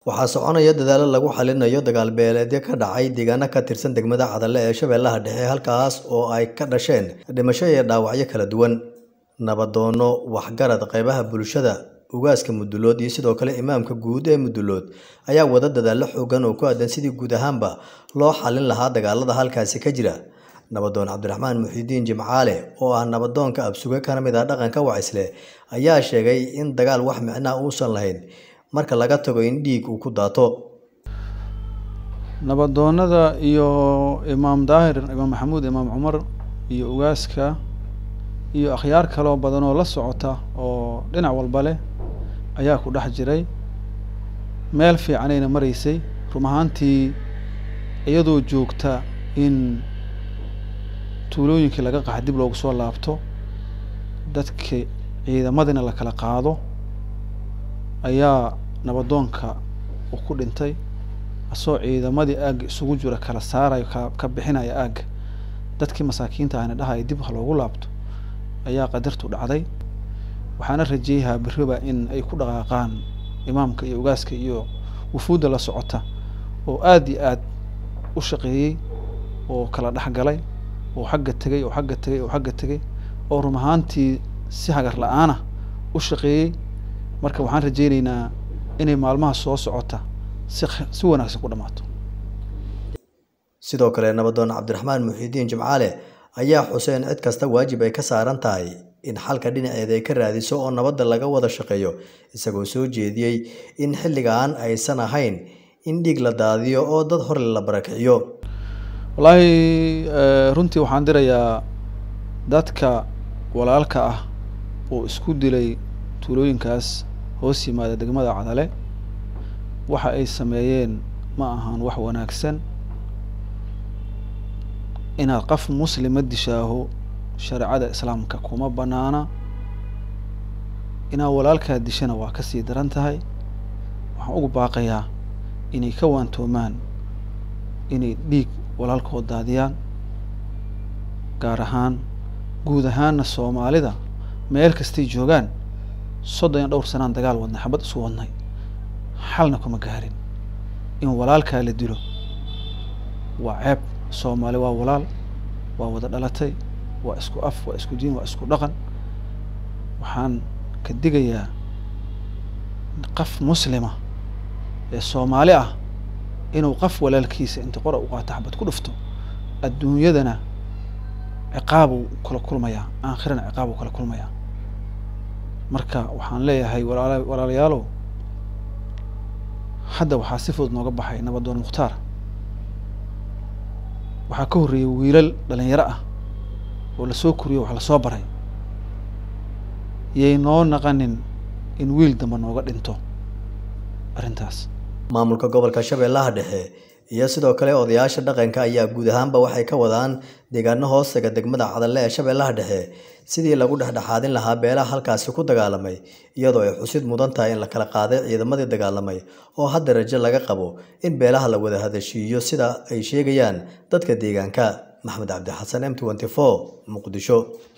Waxaa soconaya dadaalo lagu xalinayo dagaal beeleedyo ka dhacay deegaano ka tirsan degmada Cadalle ee Shabeellaha Dhexe halkaas oo ay ka dhasheen dhimasho iyo dhaawacyo kala duwan. Nabadoono waxgarad qaybaha bulshada ugaaska Mudulood iyo sidoo kale imaamka guud ee Mudulood ayaa wada dadaalo xooggan oo ku aadan sidii guud ahaanba loo xalin lahaa dagaalada halkaasi ka jira. Nabadoon Cabdiraxmaan Muxiidiin Jimcaale oo ah nabadoonka absuga kana mid ah dhaqanka Wacisle ayaa sheegay in dagaal wax micno uusan lahayn marka laga tago in dhiig uu ku daato. Nabadoonada iyo Imaam Daahir, Imaam Maxamuud, Imaam Cumar iyo ugaaska iyo akhyaar kale oo badan oo la socota oo dhinac walba leh ayaa ku dhex jiray meel fiicanayna maraysay run ahaantii iyadoo joogta in tuulooyinkii laga qax dib loogu soo laabto dadka ciidamadina la kala qaado ayaa nabadoonka uu ku dhintay asoo ciidamadii aag isugu jira kala saarayo ka bixinaya aag dadkii masaakiinta ahna dhahay dib loogu laabto ayaa qadartu dhacday. waxaana rajeeyaa biriba in ay ku dhaqaaqaan imaamka iyo ugaaska iyo wufuudda la socota oo aad iyo aad u shaqeeyay oo kala dhaxgalay oo xagga tagay oo run ahaantii si hagar la'aan ah u shaqeeyay. marka waxaan rajeynaynaa inay maalmaha soo socota si wanaagsan ku dhamaato. sidoo kale nabadoon Cabdiraxmaan Muxiidiin Jimcaale ayaa xuseen cid kasta waajib ay ka saaran tahay in xalka dhinaceeda ay ka raadiso oo nabadda laga wada shaqeeyo isagoo soo jeediyay in xilligan aysan ahayn in dhiig la daadiyo oo dad hor la barakiciyo. wallaahi runtii waxaan dirayaa dadka walaalka ah oo isku dilay tuulooyinkaas hoos yimaada degmada Cadalle waxa ay sameeyeen ma ahan wax wanaagsan. inaad qof muslima dishaaho sharciyada islaamka kuma banaana, inaad walaalkaa dishana waa kasii daran tahay. waxaan ugu baaqayaa inay ka waantoomaan inay dhiig walaalkood daadiyaan, gaar ahaan guud ahaanna Soomaalida meel kastay joogaan 32 sanaan dagaal wadnay, xabad isu wadnay, xalna kuma gaarin. in walaalkaa la dilo waa ceeb. Soomaali waa walaal, waa wada dhalatay, waa isku af, waa isku diin, waa isku dhaqan. waxaan ka digayaa qof muslima ee Soomaali ah inuu qof walaalkiisa inta qora u qaato xabad ku dhufto, adduunyadana ciqaab uu kala kulmayaa, aakhirana ciqaab uu kala kulmayaa. marka waxaan leeyahay walaalayaalow, hadda waxaa si fudud nooga baxay nabadoon Mukhtaar. waxaa ka horreeyay wiilal dhalinyaro ah oo la soo koriyo wax la soo baray. yay noo naqanin in wiil damba nooga dhinto arrintaas. maamulka gobolka Shabeellaha Dhexe iyo sidoo kale odayaasha dhaqanka ayaa guud ahaanba waxay ka wadaan deegaano hoostaga degmada Cadalle ee Shabeellaha Dhexe sidii lagu dhexdhexaadin lahaa beelaha halkaasi ku dagaalamay, iyadoo ay xusid mudan tahay in la kala qaaday ciidamadii dagaalamay oo hadda rajo laga qabo in beelaha la wada hadashiiyo sida ay sheegayaan dadka deegaanka. Maxamed Cabdi Xasan, M24, Muqdisho.